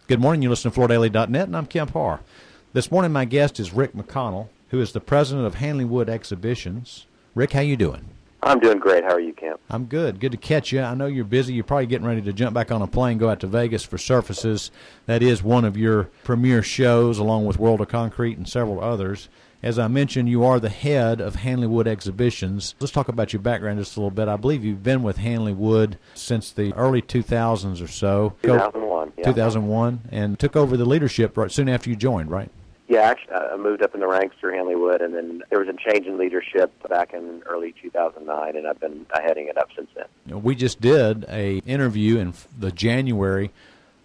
Good morning. You listen to FloorDaily.net, and I'm Kemp Harr. This morning, my guest is Rick McConnell, who is the president of Hanley Wood Exhibitions. Rick, how you doing? I'm doing great. How are you, Kemp? I'm good. Good to catch you. I know you're busy. You're probably getting ready to jump back on a plane, go out to Vegas for Surfaces. That is one of your premier shows, along with World of Concrete and several others. As I mentioned, you are the head of Hanley Wood Exhibitions. Let's talk about your background just a little bit. I believe you've been with Hanley Wood since the early 2000s or so. 2001. Yeah. 2001, and took over the leadership right soon after you joined, right? Yeah, actually, I moved up in the ranks through Hanley Wood, and then there was a change in leadership back in early 2009, and I've been heading it up since then. We just did an interview in the January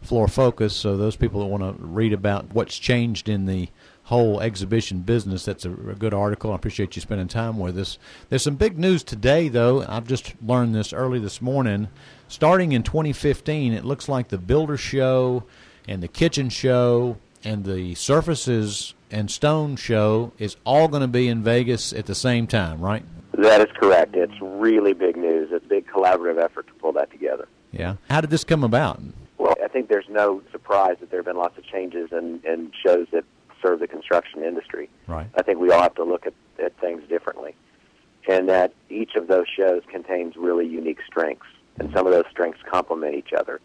Floor Focus, so those people that want to read about what's changed in the whole exhibition business, that's a good article. I appreciate you spending time with us. There's some big news today, though. I've just learned this early this morning. Starting in 2015, it looks like the Builder Show and the Kitchen Show and the Surfaces and Stone Show is all going to be in Vegas at the same time, right? That is correct. It's really big news. It's a big collaborative effort to pull that together. Yeah. How did this come about? Well, I think there's no surprise that there have been lots of changes in shows that serve the construction industry. Right. I think we all have to look at things differently, and that each of those shows contains really unique strengths, and some of those strengths complement each other.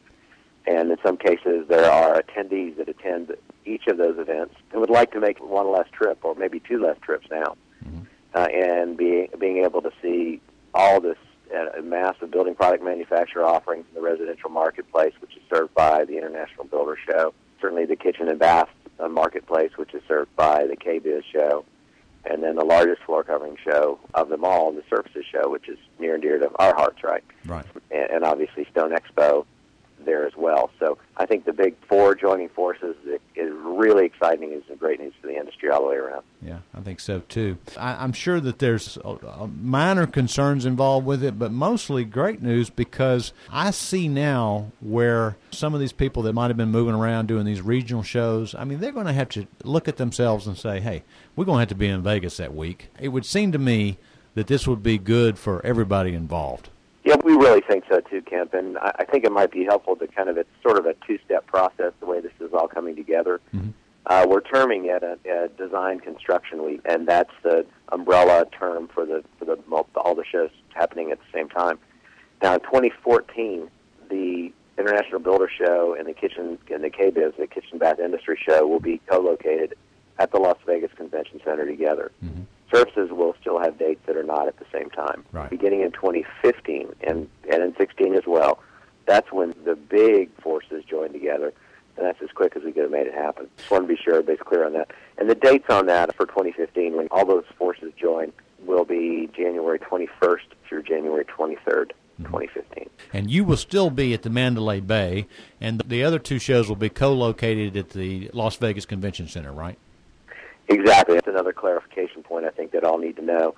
And in some cases, there are attendees that attend each of those events and would like to make one less trip, or maybe two less trips now, and being able to see all this massive building product manufacturer offerings in the residential marketplace, which is served by the International Builder Show, certainly the kitchen and bath marketplace, which is served by the KBIZ show, and then the largest floor covering show of them all, the Surfaces show, which is near and dear to our hearts, right? Right. And obviously Stone Expo there as well. So I think the big four joining forces is really exciting. It's some great news for the industry all the way around. Yeah, I think so too. I'm sure that there's minor concerns involved with it, but mostly great news, because I see now where some of these people that might have been moving around doing these regional shows, I mean, they're going to have to look at themselves and say, hey, we're going to have to be in Vegas that week. It would seem to me that this would be good for everybody involved. Yeah, we really think so too, Kemp, and I think it might be helpful to it's sort of a two-step process, the way this is all coming together. Mm-hmm. We're terming it a Design Construction Week, and that's the umbrella term for all the shows happening at the same time. Now, in 2014, the International Builder Show and the KBIZ, the Kitchen Bath Industry Show, will be co-located at the Las Vegas Convention Center together. Mm-hmm. Surfaces will still have dates that are not at the same time. Right. Beginning in 2015 and in 16 as well, that's when the big forces join together, and that's as quick as we could have made it happen. Just want to be sure everybody's clear on that. And the dates on that for 2015, when all those forces join, will be January 21st through January 23rd, 2015. And you will still be at the Mandalay Bay, and the other two shows will be co-located at the Las Vegas Convention Center, right? Exactly. That's another clarification point I think that all need to know.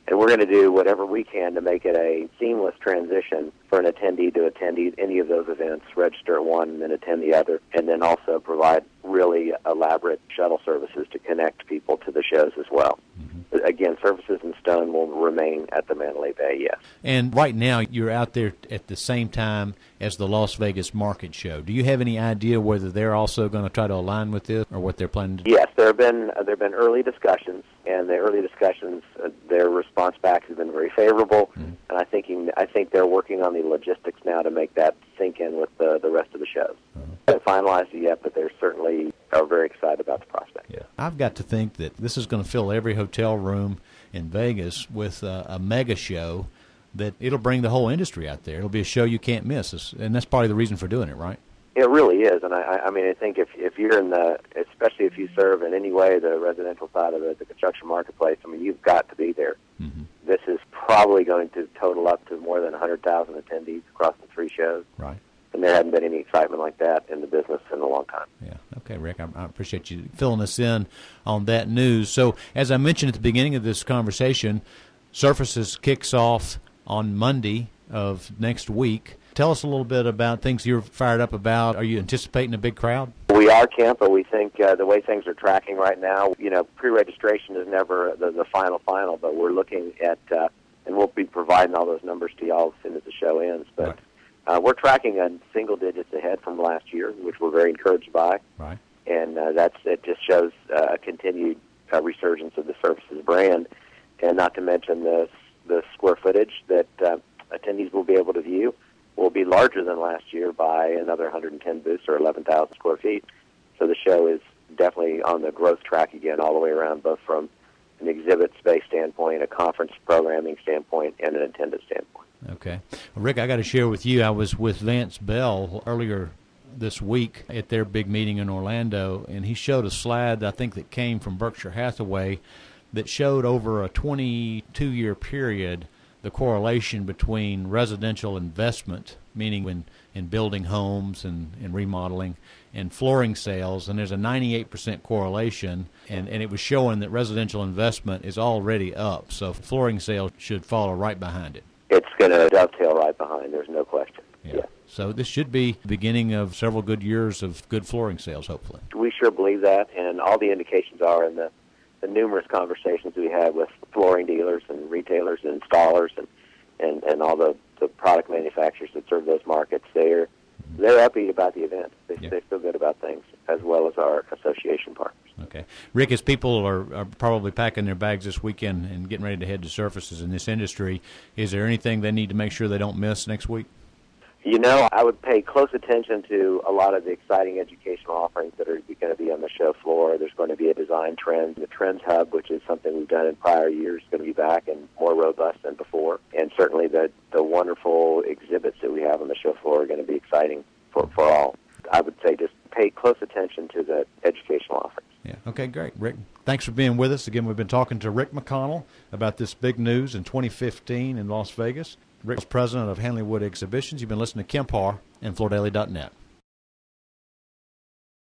And we're going to do whatever we can to make it a seamless transition for an attendee to attend any of those events, register at one and then attend the other, and then also provide really elaborate shuttle services to connect people to the shows as well. Mm-hmm. Again, Surfaces and Stone will remain at the Mandalay Bay, yes. And right now, you're out there at the same time as the Las Vegas Market Show. Do you have any idea whether they're also going to try to align with this, or what they're planning to do? Yes, there have been early discussions, and the early discussions, their response back has been very favorable. Mm-hmm. And I think they're working on the logistics now to make that sink in with the rest of the shows. Mm-hmm. They haven't finalized it yet, but they certainly are very excited about the prospect. Yeah, I've got to think that this is going to fill every hotel room in Vegas with a mega show, that it'll bring the whole industry out there. It'll be a show you can't miss, and that's probably the reason for doing it, right? It really is, and I mean, I think if you're especially if you serve in any way the residential side of the construction marketplace, I mean, you've got to be there. Mm-hmm. This is probably going to total up to more than 100,000 attendees across the three shows. Right. And there hadn't been any excitement like that in the business in a long time. Yeah. Okay, Rick, I appreciate you filling us in on that news. So, as I mentioned at the beginning of this conversation, Surfaces kicks off on Monday of next week. Tell us a little bit about things you're fired up about. Are you anticipating a big crowd? We are, Kemp, but we think the way things are tracking right now, pre-registration is never the final, but we're looking at, and we'll be providing all those numbers to y'all as soon as the show ends, but We're tracking on single digits ahead from last year, which we're very encouraged by. Right. And it just shows a continued resurgence of the services brand, and not to mention the square footage that attendees will be able to view will be larger than last year by another 110 booths or 11,000 square feet. So the show is definitely on the growth track again all the way around, both from an exhibit space standpoint, a conference programming standpoint, and an attendance standpoint. Okay. Well, Rick, I got to share with you, I was with Vance Bell earlier this week at their big meeting in Orlando, and he showed a slide, I think, that came from Berkshire Hathaway that showed over a 22-year period the correlation between residential investment, meaning in building homes and remodeling, and flooring sales, and there's a 98% correlation, and it was showing that residential investment is already up, so flooring sales should follow right behind it. It's going to dovetail right behind, there's no question. Yeah. So this should be the beginning of several good years of good flooring sales, hopefully. We sure believe that, and all the indications are in the numerous conversations we had with flooring dealers and retailers and installers and all the product manufacturers that serve those markets. They're upbeat about the event. They feel good about things, as well as our association partners. Okay. Rick, as people are probably packing their bags this weekend and getting ready to head to surfaces in this industry, is there anything they need to make sure they don't miss next week? You know, I would pay close attention to a lot of the exciting educational offerings that are going to be on the show floor. There's going to be a design trend. The Trends Hub, which is something we've done in prior years, is going to be back and more robust than before. And certainly the wonderful exhibits that we have on the show floor are going to be exciting for all. I would say just pay close attention to the educational offerings. Yeah. Okay, great. Rick, thanks for being with us. Again, we've been talking to Rick McConnell about this big news in 2015 in Las Vegas. Rick is president of Hanley Wood Exhibitions. You've been listening to Kemp Harr and FloorDaily.net.